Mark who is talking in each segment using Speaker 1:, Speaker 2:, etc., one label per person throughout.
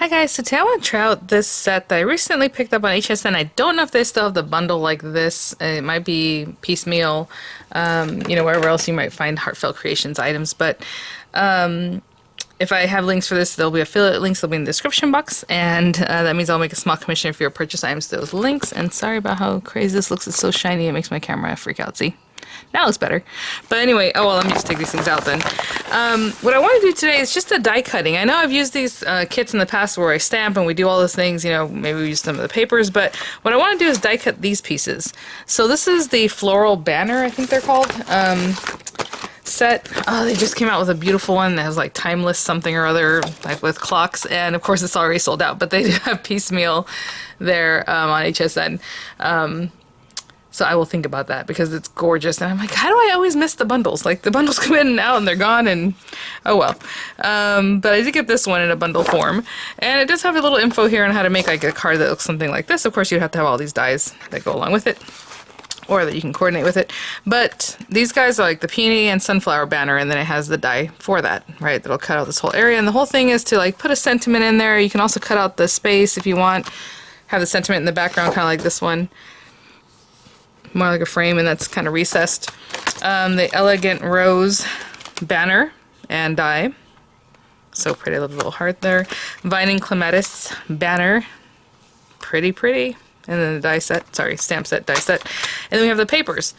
Speaker 1: Hi guys, so today I want to try out this set that I recently picked up on HSN. I don't know if they still have the bundle like this. It might be piecemeal, wherever else you might find Heartfelt Creations items. But if I have links for this, there'll be affiliate links. They'll be in the description box. And that means I'll make a small commission if you purchase items to those links. And sorry about how crazy this looks. It's so shiny, it makes my camera freak out. See? Now it looks better. But anyway, let me just take these things out then. What I want to do today is just a die cutting. I know I've used these kits in the past where I stamp and we do all those things, maybe we use some of the papers, but what I want to do is die cut these pieces. So this is the Floral banner, I think they're called, set. Oh, they just came out with a beautiful one that has like timeless something or other, like with clocks, and of course it's already sold out, but they do have piecemeal there on HSN. So I will think about that because it's gorgeous. And I'm like, how do I always miss the bundles? Like the bundles come in and out and they're gone and oh well. But I did get this one in a bundle form. And it does have a little info here on how to make like a card that looks something like this. Of course, you'd have to have all these dies that go along with it or that you can coordinate with it. But these guys are like the peony and sunflower banner, and then it has the die for that, right? That'll cut out this whole area. And the whole thing is to like put a sentiment in there. You can also cut out the space if you want. Have the sentiment in the background, kind of like this one. More like a frame, and that's kind of recessed. The Elegant Rose banner and die. So pretty, little heart there. Vianney Clematis banner. Pretty, pretty. And then the die set, stamp set, die set. And then we have the papers.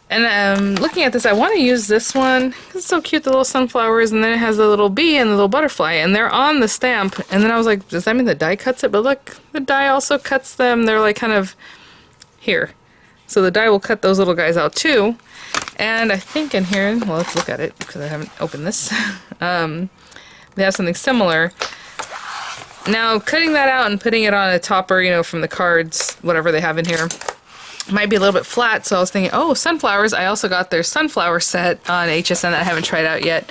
Speaker 1: And looking at this, I want to use this one. It's so cute, the little sunflowers, and then it has the little bee and the little butterfly, and they're on the stamp. And then I was like, does that mean the die cuts it? But look, the die also cuts them. They're like kind of here. So the die will cut those little guys out too. And I think in here, well, let's look at it because I haven't opened this. They have something similar. Now, cutting that out and putting it on a topper, from the cards, whatever they have in here, might be a little bit flat. So I was thinking, oh, sunflowers. I also got their sunflower set on HSN that I haven't tried out yet,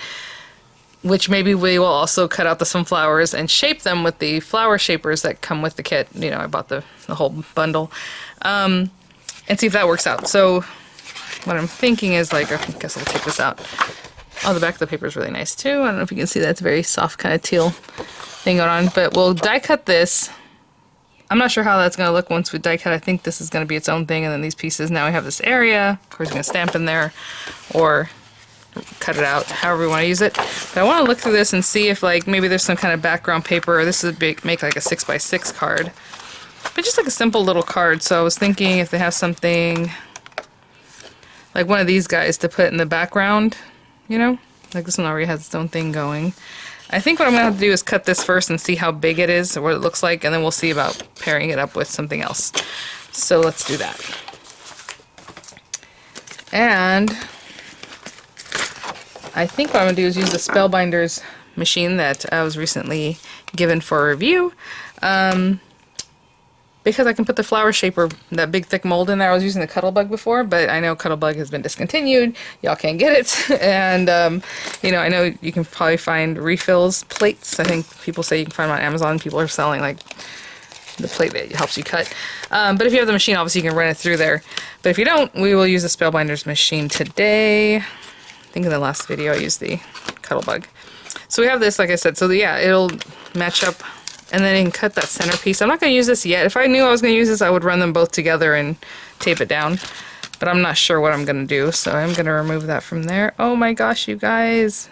Speaker 1: which maybe we will also cut out the sunflowers and shape them with the flower shapers that come with the kit. I bought the whole bundle. And see if that works out. So what I'm thinking is like, I guess I'll take this out. Oh, the back of the paper is really nice too. I don't know if you can see that. It's a very soft kind of teal thing going on. But we'll die cut this. I'm not sure how that's going to look once we die cut. I think this is going to be its own thing. And then these pieces, now we have this area. Of course, we're going to stamp in there or cut it out, however we want to use it. But I want to look through this and see if like maybe there's some kind of background paper. Or this is make like a 6x6 card. But just like a simple little card. So I was thinking if they have something like one of these guys to put in the background, like this one already has its own thing going. I think what I'm going to have to do is cut this first and see how big it is or what it looks like, and then we'll see about pairing it up with something else. So let's do that. And I think what I'm going to do is use the Spellbinders machine that I was recently given for review. Because I can put the flower shaper, that big thick mold in there. I was using the Cuttlebug before, but I know Cuttlebug has been discontinued. Y'all can't get it. And, I know you can probably find refills, plates. I think people say you can find them on Amazon. People are selling, like, the plate that helps you cut. But if you have the machine, obviously you can run it through there. But if you don't, we will use the Spellbinders machine today. I think in the last video I used the Cuttlebug. So we have this, like I said. So, yeah, it'll match up. And then you can cut that centerpiece. I'm not going to use this yet. If I knew I was going to use this, I would run them both together and tape it down. But I'm not sure what I'm going to do, so I'm going to remove that from there. Oh my gosh, you guys.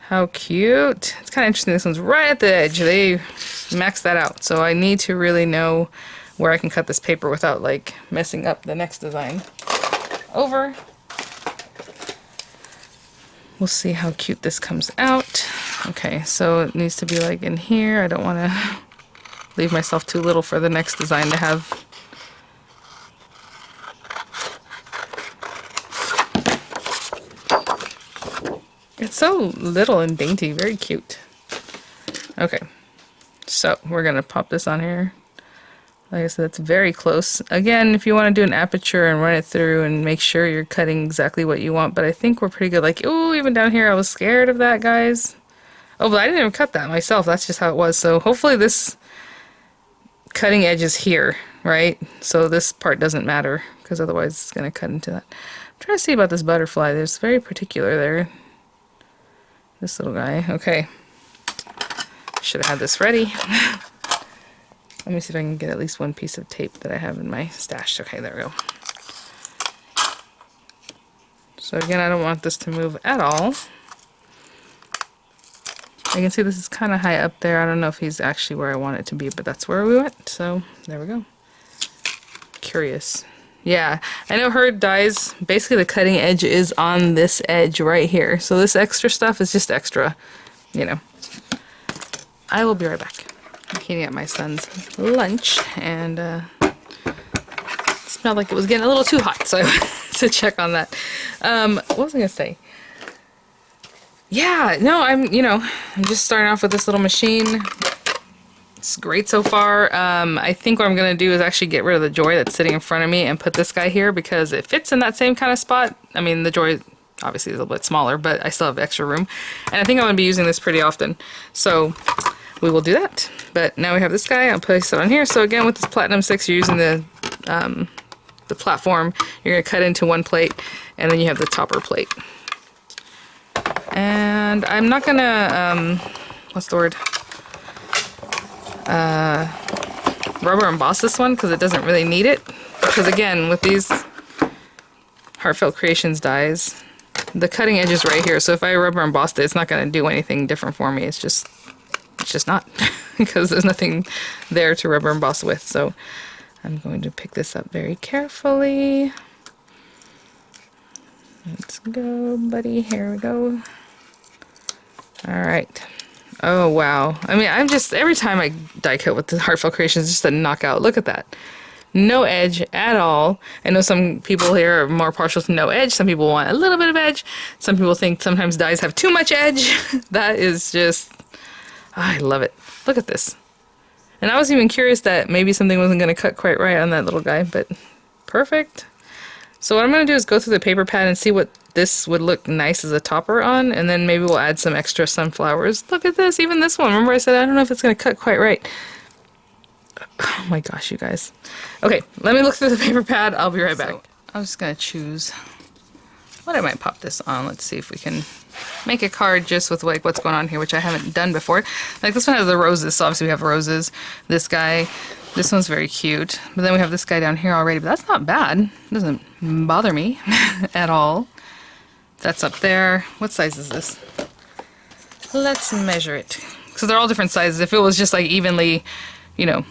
Speaker 1: How cute. It's kind of interesting. This one's right at the edge. They maxed that out. So I need to really know where I can cut this paper without, like, messing up the next design. Over. We'll see how cute this comes out. Okay, so it needs to be like in here. I don't want to leave myself too little for the next design to have. It's so little and dainty, very cute. Okay, so we're going to pop this on here. Like I said, it's very close. Again, if you want to do an aperture and run it through and make sure you're cutting exactly what you want, but I think we're pretty good. Like, ooh, even down here, I was scared of that, guys. Oh, but I didn't even cut that myself. That's just how it was. So hopefully this cutting edge is here, right? So this part doesn't matter because otherwise it's going to cut into that. I'm trying to see about this butterfly. There's very particular there. This little guy. Okay. Should have had this ready. Let me see if I can get at least one piece of tape that I have in my stash. Okay, there we go. So again, I don't want this to move at all. I can see this is kind of high up there. I don't know if he's actually where I want it to be, but that's where we went. So there we go. Curious. Yeah, I know her dies, basically the cutting edge is on this edge right here. So this extra stuff is just extra, you know. I will be right back. I'm heating up my son's lunch, and it smelled like it was getting a little too hot, so I went to check on that. What was I gonna say? Yeah, no, I'm just starting off with this little machine. It's great so far. I think what I'm gonna do is actually get rid of the Joy that's sitting in front of me and put this guy here because it fits in that same kind of spot. I mean, the Joy obviously is a little bit smaller, but I still have extra room. And I think I'm gonna be using this pretty often. So we will do that. But now we have this guy, I'll place it on here. So again, with this Platinum 6, you're using the platform. You're gonna cut into one plate, and then you have the topper plate. And I'm not gonna, what's the word? Rubber emboss this one because it doesn't really need it. Because again, with these Heartfelt Creations dies, the cutting edge is right here. So if I rubber embossed it, it's not gonna do anything different for me. It's just not because there's nothing there to rubber emboss with. So I'm going to pick this up very carefully. Let's go, buddy. Here we go. All right. Oh, wow. I mean, I'm just, every time I die cut with the Heartfelt Creations, it's just a knockout. Look at that. No edge at all. I know some people here are more partial to no edge. Some people want a little bit of edge. Some people think sometimes dies have too much edge. That is just, I love it. Look at this. And I was even curious that maybe something wasn't going to cut quite right on that little guy, but perfect. So what I'm going to do is go through the paper pad and see what this would look nice as a topper on, and then maybe we'll add some extra sunflowers. Look at this, even this one. Remember I said I don't know if it's going to cut quite right. Oh my gosh, you guys. Okay, let me look through the paper pad. I'll be right back. So, I'm just going to choose what I might pop this on. Let's see if we can make a card just with like what's going on here, which I haven't done before. Like this one has the roses, so obviously we have roses. This guy, this one's very cute. But then we have this guy down here already, but that's not bad. It doesn't bother me at all. That's up there. What size is this? Let's measure it. Because they're all different sizes. If it was just like evenly, it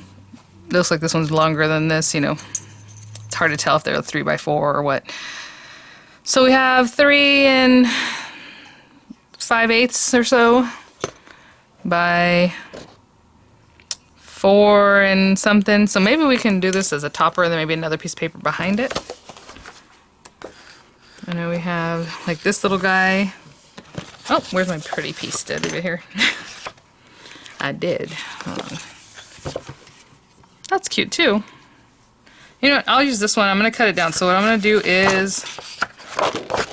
Speaker 1: looks like this one's longer than this, It's hard to tell if they're 3x4 or what. So we have 3 5/8 or so by 4 and something. So maybe we can do this as a topper and then maybe another piece of paper behind it. And then we have like this little guy. Oh, where's my pretty piece? Did I leave it here? I did. Hold on. That's cute too. You know what? I'll use this one. I'm going to cut it down. So what I'm going to do is...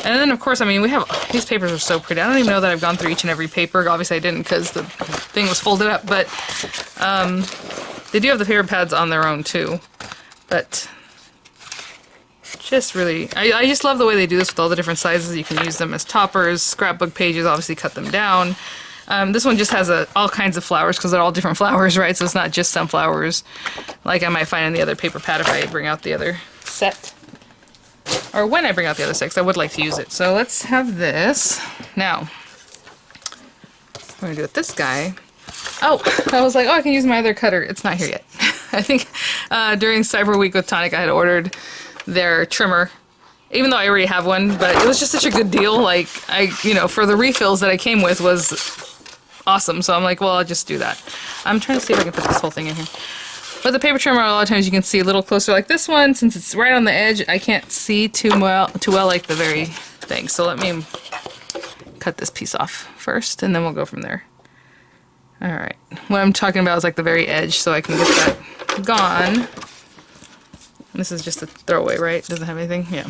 Speaker 1: And then, of course, I mean, we have... These papers are so pretty. I don't even know that I've gone through each and every paper. Obviously, I didn't because the thing was folded up. But they do have the paper pads on their own, too. But just really... I just love the way they do this with all the different sizes. You can use them as toppers, scrapbook pages, obviously cut them down. This one just has all kinds of flowers because they're all different flowers, right? So it's not just sunflowers like I might find in the other paper pad if I bring out the other set. Or when I bring out the other set, 'cause I would like to use it. So let's have this. Now, what I'm going to do with this guy. Oh, I was like, oh, I can use my other cutter. It's not here yet. I think during Cyber Week with Tonic, I had ordered their trimmer. Even though I already have one, but it was just such a good deal. Like, for the refills that I came with was awesome. So I'm like, well, I'll just do that. I'm trying to see if I can put this whole thing in here. But the paper trimmer, a lot of times you can see a little closer. Like this one, since it's right on the edge, I can't see too well like the very thing. So let me cut this piece off first, and then we'll go from there. All right. What I'm talking about is like the very edge, so I can get that gone. This is just a throwaway, right? Doesn't have anything? Yeah.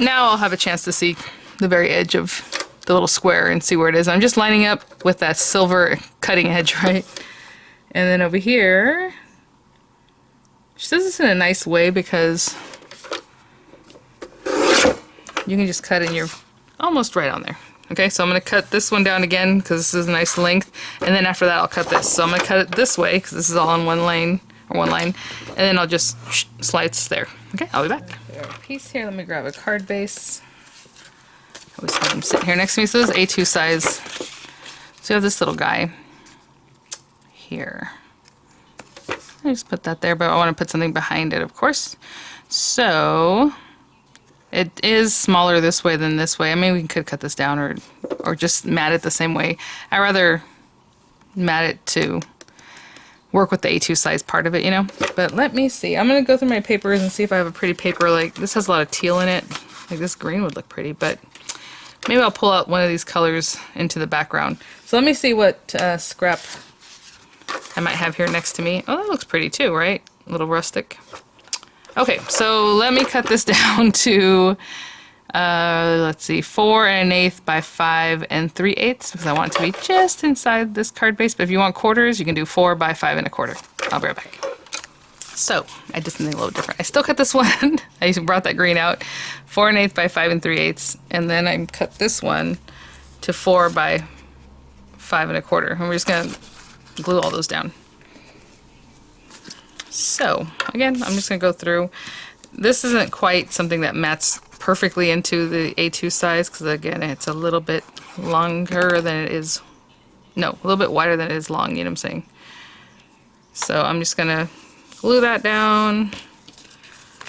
Speaker 1: Now I'll have a chance to see the very edge of the little square and see where it is. I'm just lining up with that silver cutting edge, right? And then over here, she does this in a nice way because you can just cut and you're almost right on there. Okay, so I'm going to cut this one down again because this is a nice length, and then after that I'll cut this. So I'm going to cut it this way because this is all in one lane, or one line, and then I'll just slice there. Okay, I'll be back. Piece here, let me grab a card base. I always have them sitting here next to me. So this is A2 size. So you have this little guy here. I just put that there, but I want to put something behind it, of course. So it is smaller this way than this way. I mean, we could cut this down or just mat it the same way. I'd rather mat it to work with the A2 size part of it, you know? But let me see. I'm going to go through my papers and see if I have a pretty paper. Like, this has a lot of teal in it. Like, this green would look pretty, but maybe I'll pull out one of these colors into the background. So let me see what scrap I might have here next to me. Oh, that looks pretty too, right? A little rustic. Okay, so let me cut this down to, let's see, 4 1/8 by 5 3/8 because I want it to be just inside this card base. But if you want quarters, you can do 4 by 5 1/4. I'll be right back. So I did something a little different. I still cut this one. I brought that green out, 4 1/8 by 5 3/8, and then I cut this one to 4 by 5 1/4. And we're just gonna glue all those down. So again, I'm just gonna go through. This isn't quite something that mats perfectly into the A2 size because again, it's a little bit longer than it is. No, a little bit wider than it is long. You know what I'm saying? So I'm just gonna glue that down,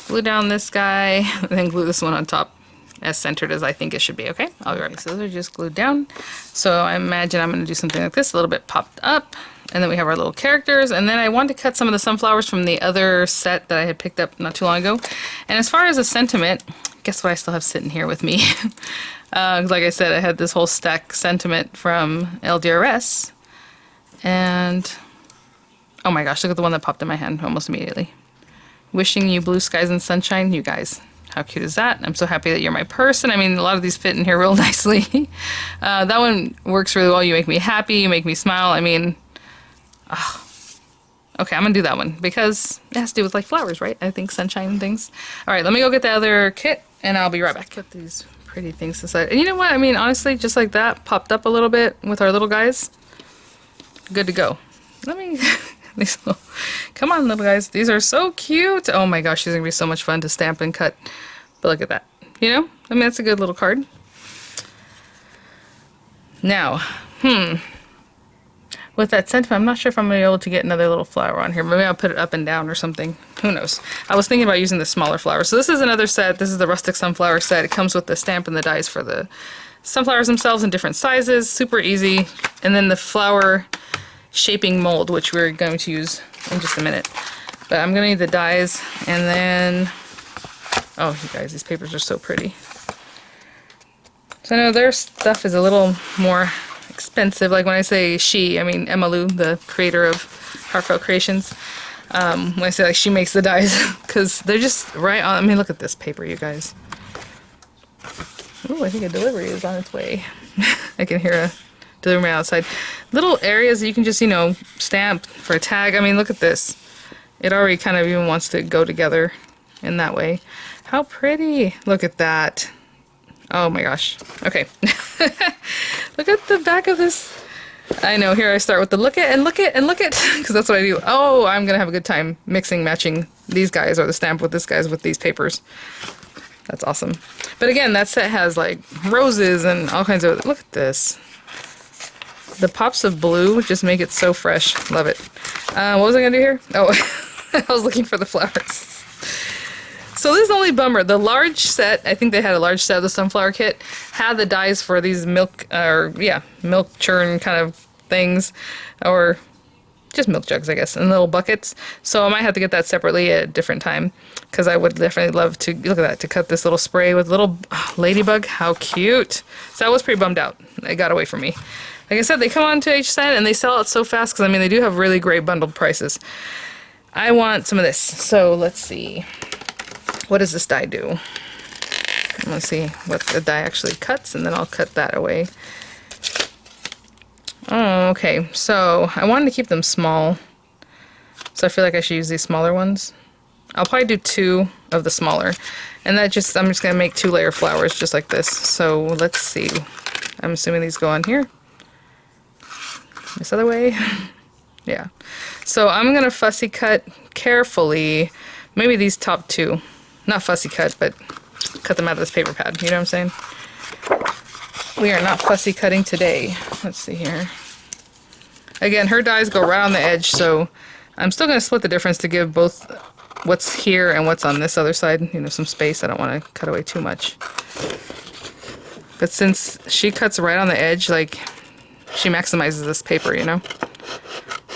Speaker 1: glue down this guy, and then glue this one on top as centered as I think it should be. Okay, I'll be right back. So those are just glued down. So I imagine I'm gonna do something like this, a little bit popped up. And then we have our little characters, and then I wanted to cut some of the sunflowers from the other set that I had picked up not too long ago. And as far as a sentiment, guess what I still have sitting here with me? Like I said, I had this whole stack sentiment from LDRS, and oh my gosh, look at the one that popped in my hand almost immediately. Wishing you blue skies and sunshine, you guys. How cute is that? I'm so happy that you're my person. I mean, a lot of these fit in here real nicely. That one works really well. You make me happy, you make me smile. I mean, oh. Okay, I'm gonna do that one because it has to do with like flowers, right? I think sunshine and things. All right, let me go get the other kit and I'll be right back. Get these pretty things aside. And you know what? I mean, honestly, just like that, popped up a little bit with our little guys. Good to go. Let me, these little, come on little guys. These are so cute. Oh my gosh, these are gonna be so much fun to stamp and cut. But look at that, you know? I mean, that's a good little card. Now, with that sentiment, I'm not sure if I'm going to be able to get another little flower on here. Maybe I'll put it up and down or something. Who knows? I was thinking about using the smaller flower. So this is another set. This is the Rustic Sunflower set. It comes with the stamp and the dies for the sunflowers themselves in different sizes. Super easy. And then the flower shaping mold, which we're going to use in just a minute. But I'm going to need the dies. And then, oh, you guys, these papers are so pretty. So I know their stuff is a little more expensive. Like when I say she, I mean Emma Lou, the creator of Heartfelt Creations. When I say like she makes the dies, because they're just right on. I mean, look at this paper, you guys. Oh, I think a delivery is on its way. I can hear a delivery outside. Little areas that you can just, you know, stamp for a tag. I mean, look at this. It already kind of even wants to go together in that way. How pretty. Look at that. Oh my gosh. Okay. Look at the back of this. I know, here I start with the look at and look at and look at, because that's what I do. Oh, I'm going to have a good time mixing, matching these guys or the stamp with this guys with these papers. That's awesome. But again, that set has like roses and all kinds of, look at this. The pops of blue just make it so fresh. Love it. What was I going to do here? Oh, I was looking for the flowers. So this is the only bummer. The large set, I think they had a large set of the sunflower kit, had the dies for these milk churn kind of things, or just milk jugs, I guess, in little buckets. So I might have to get that separately at a different time, because I would definitely love to, look at that, to cut this little spray with little ladybug. How cute. So I was pretty bummed out. It got away from me. Like I said, they come on to each set and they sell out so fast, because I mean, they do have really great bundled prices. I want some of this. So let's see. What does this die do? Let's see what the die actually cuts, and then I'll cut that away. Oh, okay. So I wanted to keep them small, so I feel like I should use these smaller ones. I'll probably do 2 of the smaller, and that just, I'm just gonna make 2-layer flowers just like this. So let's see. I'm assuming these go on here. This other way. Yeah. So I'm going to fussy cut carefully. Maybe these top two. Not fussy cut, but cut them out of this paper pad. You know what I'm saying? We are not fussy cutting today. Let's see here. Again, her dies go right on the edge, so I'm still going to split the difference to give both what's here and what's on this other side, you know, some space. I don't want to cut away too much. But since she cuts right on the edge, like, she maximizes this paper, you know?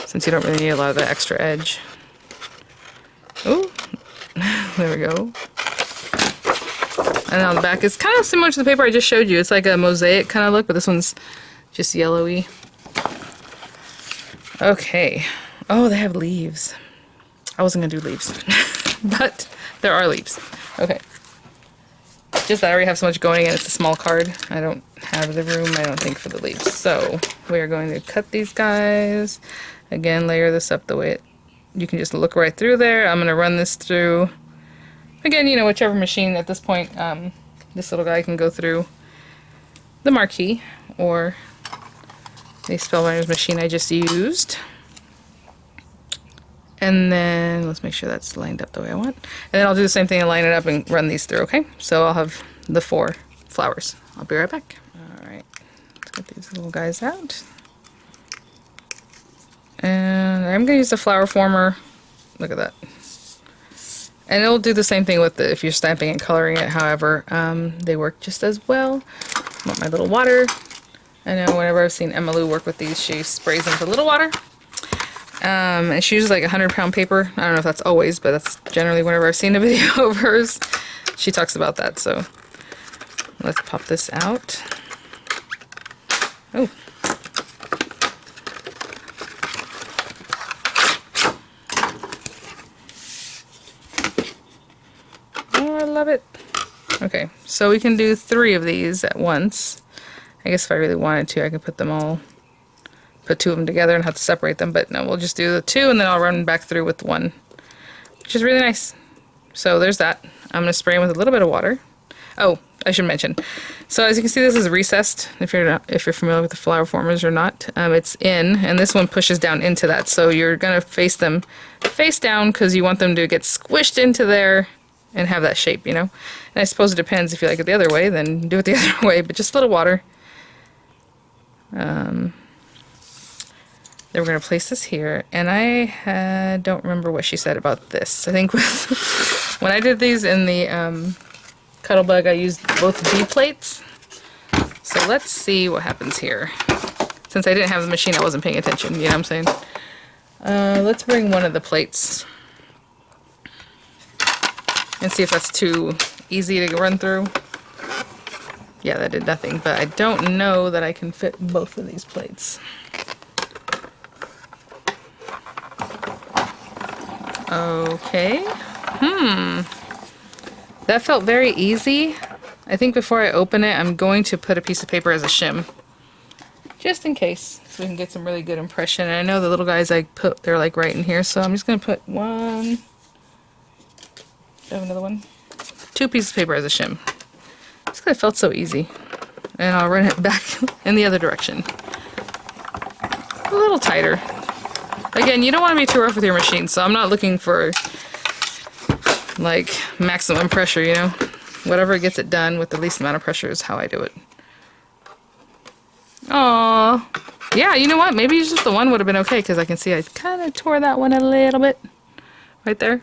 Speaker 1: Since you don't really need a lot of the extra edge. Oh, there we go. And on the back, it's kind of similar to the paper I just showed you. It's like a mosaic kind of look, but this one's just yellowy. Okay. Oh, they have leaves. I wasn't going to do leaves, but there are leaves. Okay. Just that I already have so much going and it's a small card. I don't have the room, I don't think, for the leaves. So we are going to cut these guys. Again, layer this up the way you can just look right through there. I'm going to run this through. Again, you know, whichever machine at this point, this little guy can go through the marquee or the Spellbinder's machine I just used. And then let's make sure that's lined up the way I want. And then I'll do the same thing and line it up and run these through, okay? So I'll have the 4 flowers. I'll be right back. Alright, let's get these little guys out. And I'm going to use the flower former. Look at that. And it'll do the same thing with if you're stamping and coloring it, however, they work just as well. I want my little water. I know whenever I've seen Emma Lou work with these, she sprays them with a little water. And she uses like 100-pound paper. I don't know if that's always, but that's generally whenever I've seen a video of hers, she talks about that. So let's pop this out. Oh. Oh, I love it. Okay, so we can do 3 of these at once. I guess if I really wanted to, I could put them all, put 2 of them together and have to separate them, but no, we'll just do the 2 and then I'll run back through with 1, which is really nice. So there's that. I'm going to spray them with a little bit of water. Oh, I should mention. So as you can see, this is recessed, if you're familiar with the flower formers or not. It's in, and this one pushes down into that, so you're going to face them face down because you want them to get squished into there and have that shape, you know? And I suppose it depends. If you like it the other way, then do it the other way, but just a little water. Then we're going to place this here, and I don't remember what she said about this. I think when I did these in the Cuttlebug, I used both B plates. So let's see what happens here. Since I didn't have the machine, I wasn't paying attention, you know what I'm saying? Let's bring one of the plates and see if that's too easy to run through. Yeah, that did nothing, but I don't know that I can fit both of these plates. Okay. That felt very easy. I think before I open it, I'm going to put a piece of paper as a shim. Just in case, so we can get some really good impression. And I know the little guys I put, they're like right in here, so I'm just going to put 1. Do I have another one? 2 pieces of paper as a shim. Just because it felt so easy. And I'll run it back in the other direction. A little tighter. Again, you don't want to be too rough with your machine, so I'm not looking for like maximum pressure, you know? Whatever gets it done with the least amount of pressure is how I do it. Aww. Yeah, you know what? Maybe just the 1 would have been okay, because I can see I kind of tore that one a little bit. Right there.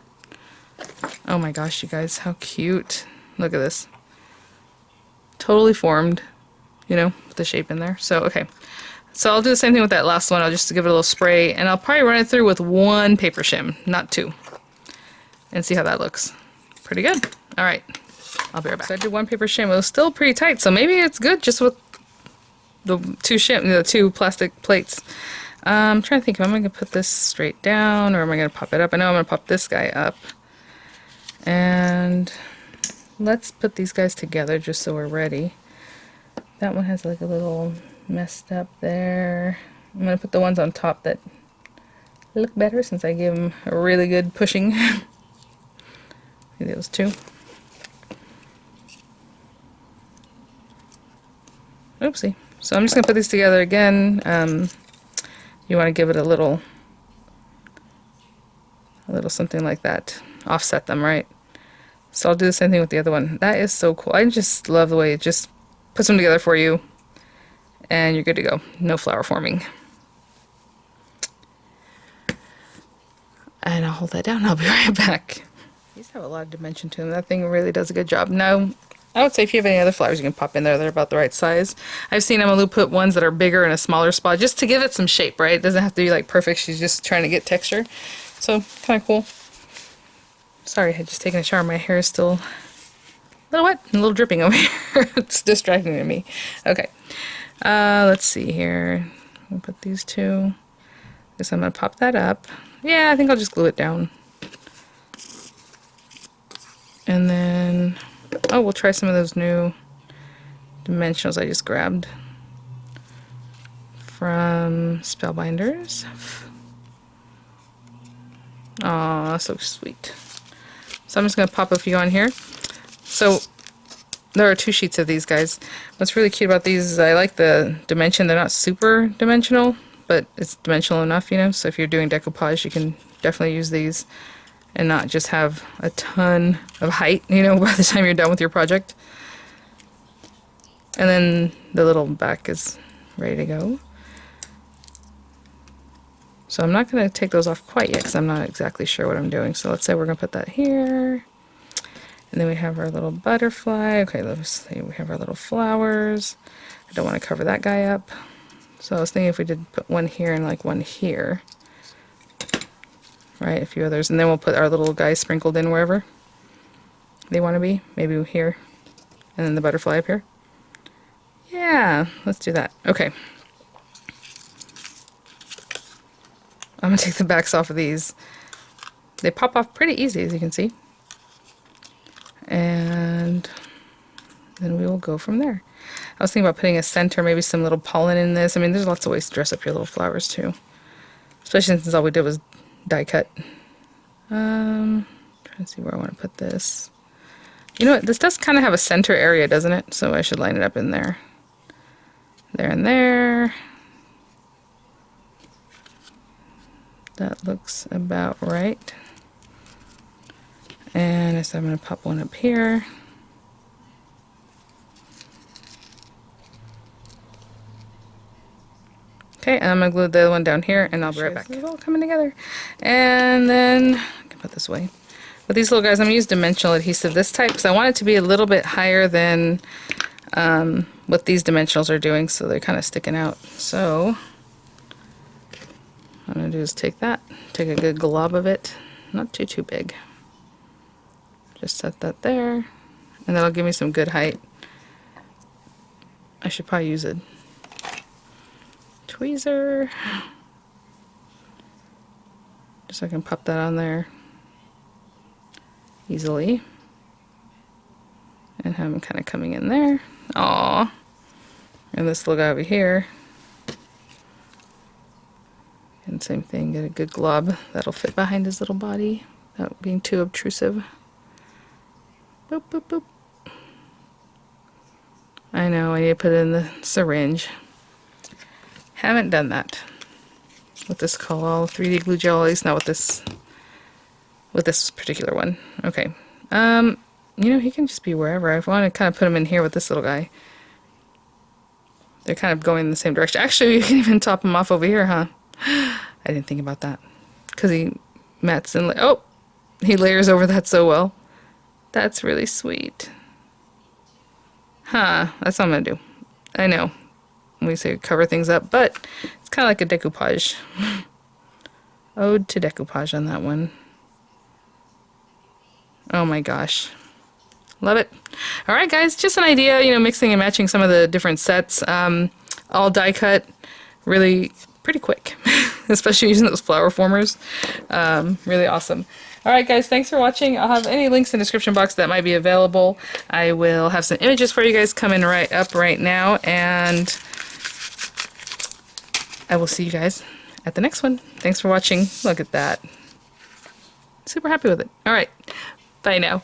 Speaker 1: Oh my gosh, you guys, how cute. Look at this. Totally formed, you know, with the shape in there. So, okay. So I'll do the same thing with that last one. I'll just give it a little spray, and I'll probably run it through with 1 paper shim, not 2. And see how that looks. Pretty good. Alright. I'll be right back. So I did 1 paper shim. It was still pretty tight, so maybe it's good just with the 2 plastic plates. I'm trying to think if I'm going to put this straight down or am I going to pop it up. I know I'm going to pop this guy up. And let's put these guys together just so we're ready. That one has like a little messed up there. I'm going to put the ones on top that look better since I gave them a really good pushing. Maybe those 2. Oopsie. So I'm just gonna put these together again. You want to give it a little something like that. Offset them, right? So I'll do the same thing with the other one. That is so cool. I just love the way it just puts them together for you, and you're good to go. No flower forming. And I'll hold that down. I'll be right back. These have a lot of dimension to them. That thing really does a good job. Now, I would say if you have any other flowers, you can pop in there. They're about the right size. I've seen Emmylou put ones that are bigger in a smaller spot just to give it some shape, right? It doesn't have to be like perfect. She's just trying to get texture. So, kind of cool. Sorry, I had just taken a shower. My hair is still a little wet and a little dripping over here. It's distracting to me. Okay. Let's see here. We'll put these two. Guess I'm going to pop that up. Yeah, I think I'll just glue it down. And then, oh, we'll try some of those new dimensionals I just grabbed from Spellbinders. Aw, that's so sweet. So I'm just going to pop a few on here. So there are 2 sheets of these guys. What's really cute about these is I like the dimension. They're not super dimensional, but it's dimensional enough, you know. So if you're doing decoupage, you can definitely use these and not just have a ton of height, you know, by the time you're done with your project. And then the little back is ready to go. So I'm not going to take those off quite yet because I'm not exactly sure what I'm doing. So let's say we're going to put that here. And then we have our little butterfly. Okay, let's see, we have our little flowers. I don't want to cover that guy up. So I was thinking if we did put one here and like one here. Right, a few others. And then we'll put our little guys sprinkled in wherever they want to be. Maybe here. And then the butterfly up here. Yeah, let's do that. Okay. I'm going to take the backs off of these. They pop off pretty easy, as you can see. And then we will go from there. I was thinking about putting a center, maybe some little pollen in this. I mean, there's lots of ways to dress up your little flowers, too. Especially since all we did was die cut. Trying to see where I want to put this. You know what? This does kind of have a center area, doesn't it? So I should line it up in there. There and there. That looks about right. And so I'm going to pop one up here. Okay, and I'm going to glue the other one down here, and I'll be right back. This is all coming together. And then, I can put this away. With these little guys, I'm going to use dimensional adhesive this type, because I want it to be a little bit higher than what these dimensionals are doing, so they're kind of sticking out. So, what I'm going to do is take that, take a good glob of it, not too big. Just set that there, and that'll give me some good height. I should probably use a tweezer, just so I can pop that on there easily, and have them kind of coming in there. Aww. And this little guy over here, and same thing, get a good glob that'll fit behind his little body without being too obtrusive. Boop, boop, boop. I know, I need to put it in the syringe. Haven't done that with this Floral 3D glue gel, at least not with this particular one. Okay. You know, he can just be wherever. I want to kind of put him in here with this little guy. They're kind of going in the same direction. Actually, you can even top him off over here, huh? I didn't think about that. Because he mats and oh, he layers over that so well. That's really sweet. Huh, that's what I'm going to do. I know. We say cover things up, but it's kind of like a decoupage. Ode to decoupage on that one. Oh my gosh. Love it. Alright guys, just an idea, you know, mixing and matching some of the different sets. All die cut, really pretty quick. Especially using those flower formers. Really awesome. Alright guys, thanks for watching. I'll have any links in the description box that might be available. I will have some images for you guys coming right up right now, and I will see you guys at the next one. Thanks for watching. Look at that. Super happy with it. Alright, bye now.